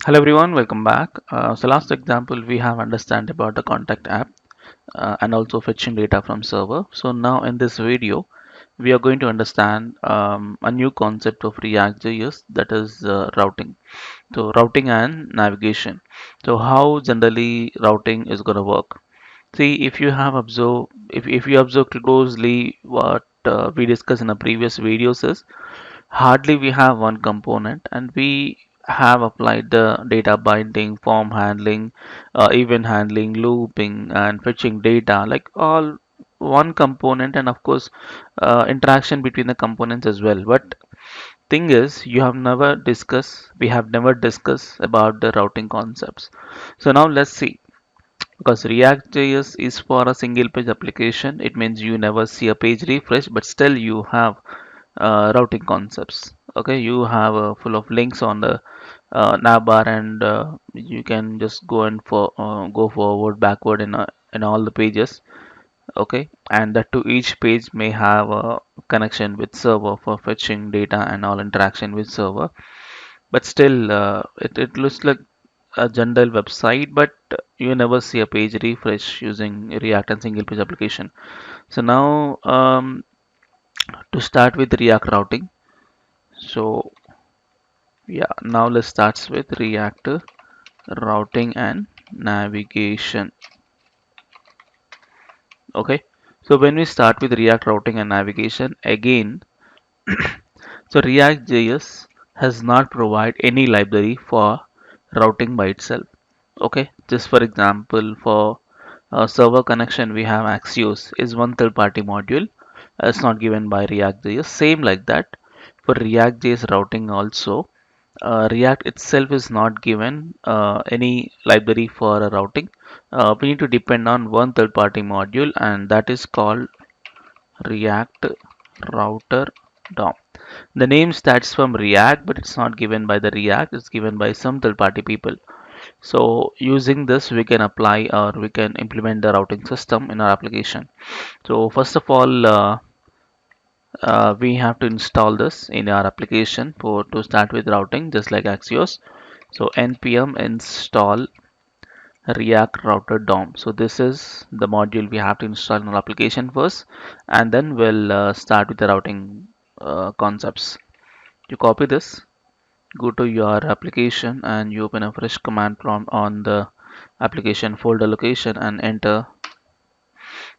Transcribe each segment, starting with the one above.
Hello everyone, welcome back. So last example we have understand about the contact app and also fetching data from server. So now in this video we are going to understand a new concept of React.js, that is routing. So routing and navigation. So how generally routing is going to work. See, if you observe closely what we discussed in the previous videos is hardly we have one component and we have applied the data binding, form handling, event handling, looping and fetching data, like all one component, and of course interaction between the components as well. But thing is, we have never discussed about the routing concepts. So now let's see. Because React.js is for a single page application, it means you never see a page refresh, but still you have routing concepts. Okay, you have full of links on the navbar, and you can just go forward, backward in all the pages. Okay, and that to each page may have a connection with server for fetching data and all interaction with server. But still, it looks like a general website, but you never see a page refresh using React and single page application. So now to start with React routing. So yeah, now let's start with React routing and navigation. Okay, so when we start with React routing and navigation again, so React JS has not provide any library for routing by itself. Okay, just for example, for server connection, we have Axios is one third-party module. It's not given by React.js. Same like that for React.js routing also. React itself is not given any library for a routing. We need to depend on one third-party module, and that is called React Router DOM. The name starts from React, but it's not given by the React. It's given by some third-party people. So using this, we can apply or we can implement the routing system in our application. So first of all, we have to install this in our application for to start with routing, just like Axios. So npm install React Router DOM. So this is the module we have to install in our application first, and then we'll start with the routing concepts. You copy this, go to your application, and you open a fresh command prompt on the application folder location and enter.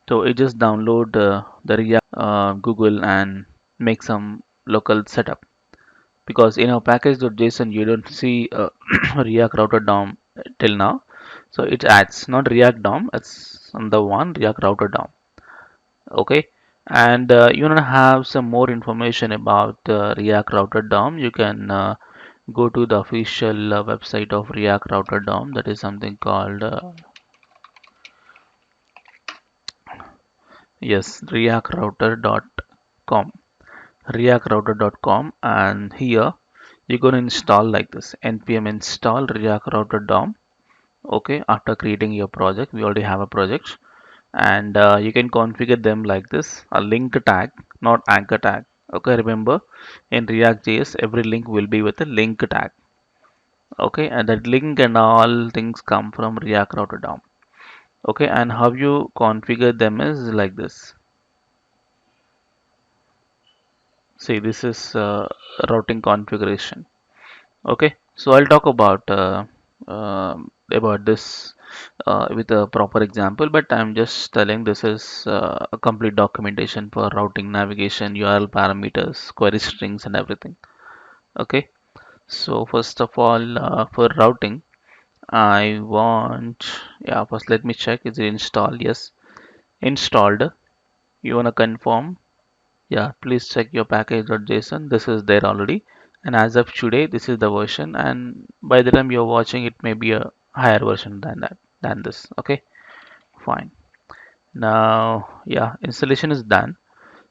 So it just download the React Google and make some local setup, because in our package.json you don't see React Router DOM till now. So it adds not React DOM, it's on the one React Router DOM. Okay, and you want to have some more information about React Router DOM, you can go to the official website of React Router DOM, that is something called yes, reactrouter.com, reactrouter.com, and here you're going to install like this npm install React Router DOM. Okay, after creating your project, we already have a project, and you can configure them like this: a link tag, not anchor tag. Okay, remember in React.js every link will be with a link tag. Okay, and that link and all things come from React Router DOM. Okay, and how you configure them is like this. See, this is routing configuration. Okay, so I'll talk about this with a proper example, but I'm just telling this is a complete documentation for routing, navigation, URL parameters, query strings, and everything. Okay, so first of all, for routing, I want, yeah, first let me check, is it installed? Yes, installed. You wanna confirm? Yeah, please check your package.json. This is there already. And as of today, this is the version. And by the time you're watching, it may be a higher version than that, than this. Okay, fine. Now, yeah, installation is done.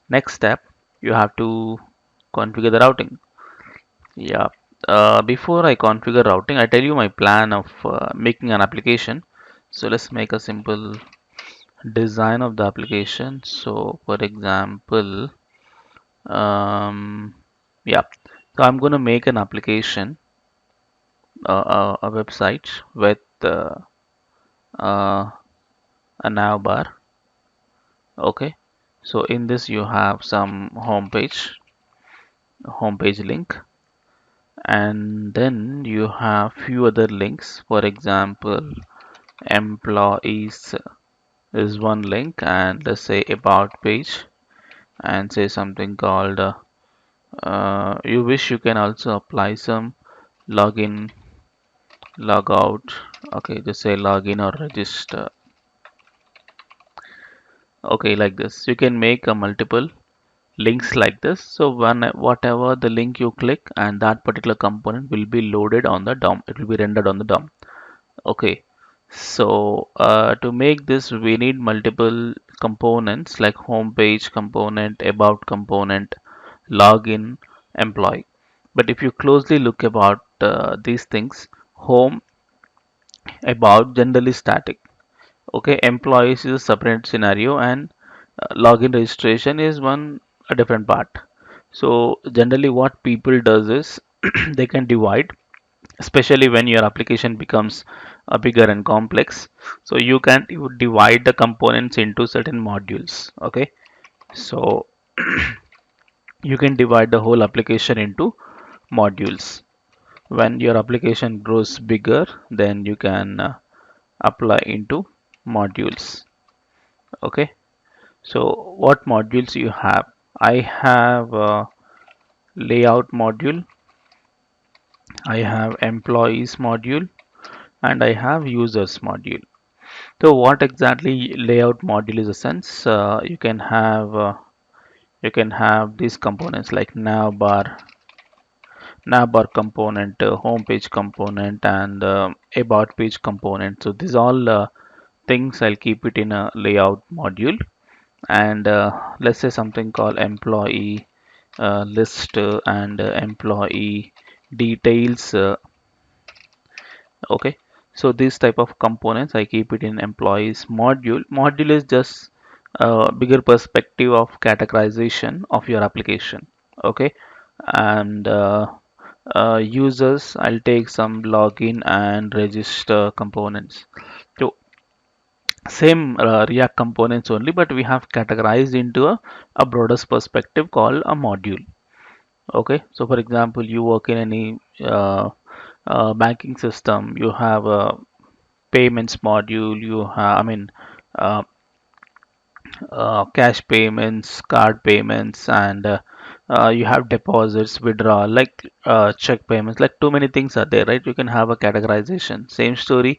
Next step, you have to configure the routing. Yeah. Before I configure routing, I tell you my plan of making an application. So let's make a simple design of the application. So for example, um, yeah, so I'm going to make an application. a website with uh, a nav bar. Okay, so in this you have some homepage link, and then you have few other links. For example, employees is one link, and let's say about page, and say something called you wish you can also apply some login, logout. Okay, just say login or register. Okay, like this. You can make a multiple links like this. So whatever the link you click, and that particular component will be loaded on the DOM. It will be rendered on the DOM. Okay. So to make this, we need multiple components like home page component, about component, login, employee. But if you closely look about these things, home, about generally static. Okay, employees is a separate scenario, and login registration is one a different part. So generally what people does is they can divide, especially when your application becomes bigger and complex. So you divide the components into certain modules. Okay, so you can divide the whole application into modules. When your application grows bigger, then you can apply into modules. Okay, so what modules you have? I have layout module, I have employees module, and I have users module. So what exactly layout module is a sense? You can have these components like navbar component, home page component, and about page component. So these all things I'll keep it in a layout module. And let's say something called employee list and employee details. Okay, so this type of components I keep it in employees module is just a bigger perspective of categorization of your application. Okay, and users, I'll take some login and register components. So same React components only, but we have categorized into a broader perspective called a module. Okay, so for example, you work in any banking system, you have a payments module, you have, I mean, uh, cash payments, card payments, and you have deposits, withdrawal, like check payments, like too many things are there, right? You can have a categorization. Same story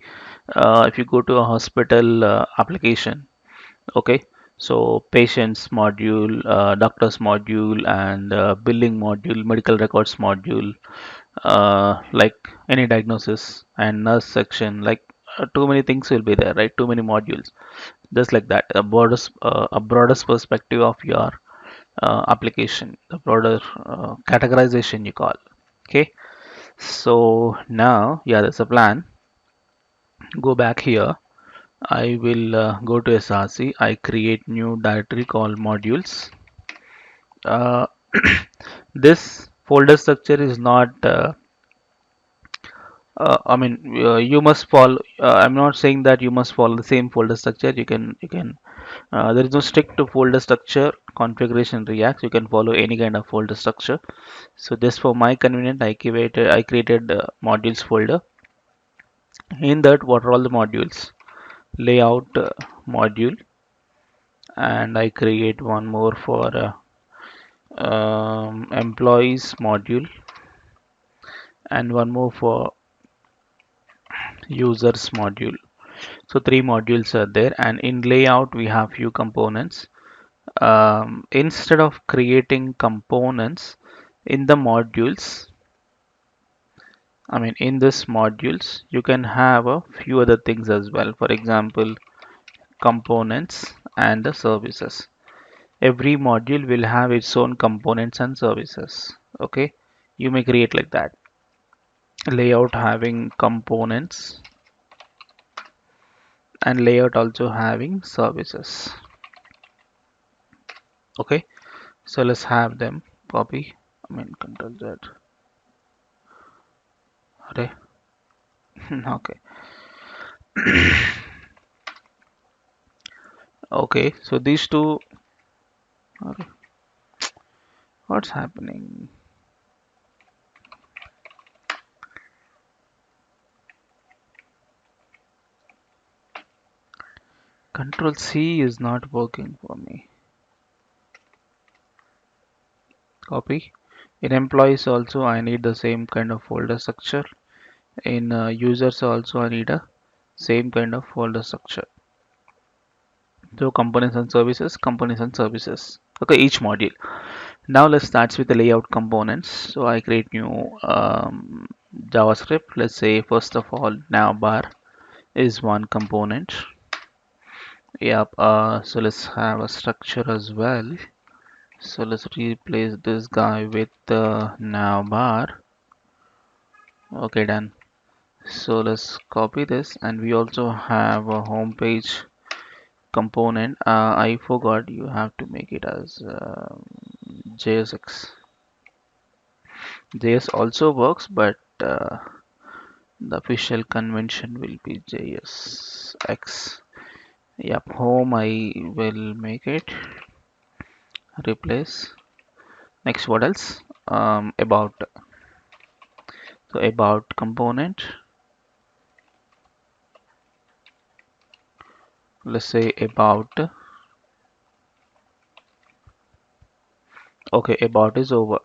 if you go to a hospital application. Okay, so patients module, doctors module, and billing module, medical records module, like any diagnosis, and nurse section, like too many things will be there, right? Too many modules. Just like that, a broader perspective of your application, the broader categorization you call. Okay, so now, yeah, that's a plan. Go back here. I will go to src. I create new directory called modules. uh, this folder structure is not I mean, you must follow. I'm not saying that you must follow the same folder structure. You can. There is no strict to folder structure configuration in React. You can follow any kind of folder structure. So just for my convenience, I created modules folder. In that, what are all the modules? Layout module, and I create one more for employees module, and one more for users module. So three modules are there, and in layout we have few components. Instead of creating components in the modules, I mean in this modules, you can have a few other things as well. For example, components and the services. Every module will have its own components and services. Okay, you may create like that. Layout having components, and layout also having services. Okay, so let's have them. Copy, I mean control Z. Okay, Okay. Okay, so these two. Okay, what's happening? Control C is not working for me. Copy. In employees also I need the same kind of folder structure. In users also I need a same kind of folder structure. So components and services. Okay, each module. Now let's start with the layout components. So I create new JavaScript. Let's say first of all navbar is one component. Yep. So let's have a structure as well. So let's replace this guy with the navbar. Okay, done. So let's copy this, and we also have a home page component. I forgot you have to make it as JSX. JS also works, but the official convention will be JSX. Yep, home I will make it. Replace. Next, what else? About. So about component. Let's say about. Okay, about is over.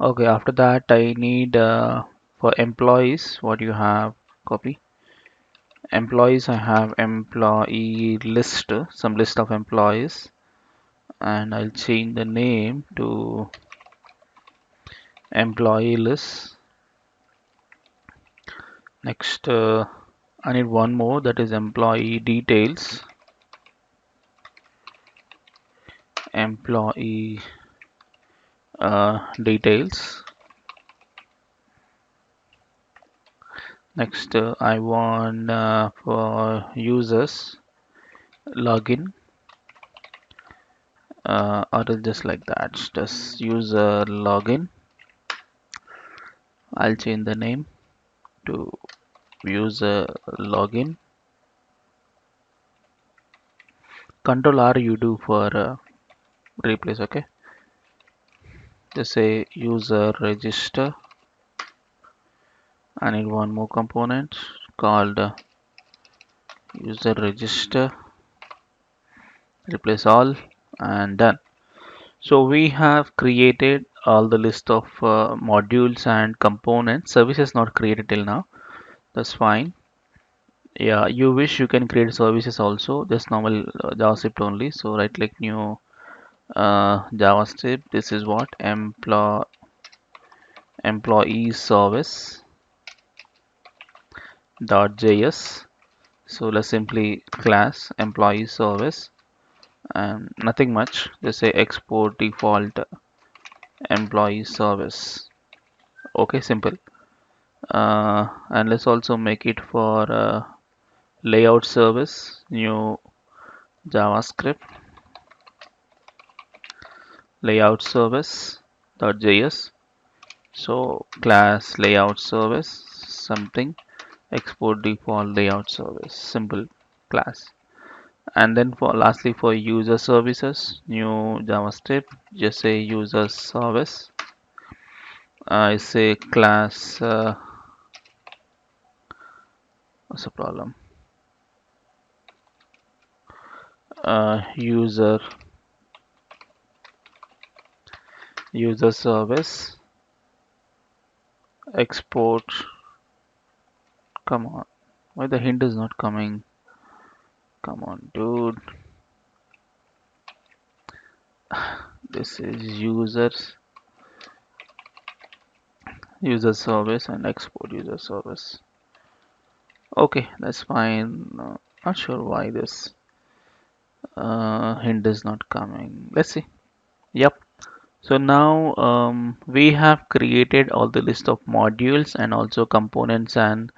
Okay, after that I need for employees what you have. Copy. Employees, I have employee list, some list of employees, and I'll change the name to employee list. Next, I need one more, that is employee details. Employee details. Next, I want for users login, or just like that, just user login. I'll change the name to user login. Control R you do for replace. Okay, just say user register. I need one more component called user register. Replace all, and done. So we have created all the list of modules and components. Service is not created till now, that's fine. Yeah, you wish you can create services also, just normal JavaScript only. So right click new JavaScript. This is what employee service .js. So let's simply class employee service and nothing much. Just say export default employee service. Okay, simple. And let's also make it for layout service, new JavaScript layout service .js. So class layout service something export default layout service, simple class. And then for lastly for user services, new JavaScript, just say user service. I say class what's the problem, user service export. Come on, why the hint is not coming? Come on, dude. This is user service and export user service. Okay, that's fine. Not sure why this hint is not coming. Let's see. Yep. So now we have created all the list of modules and also components and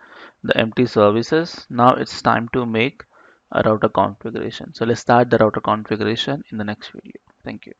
the empty services. Now it's time to make a router configuration. So let's start the router configuration in the next video. Thank you.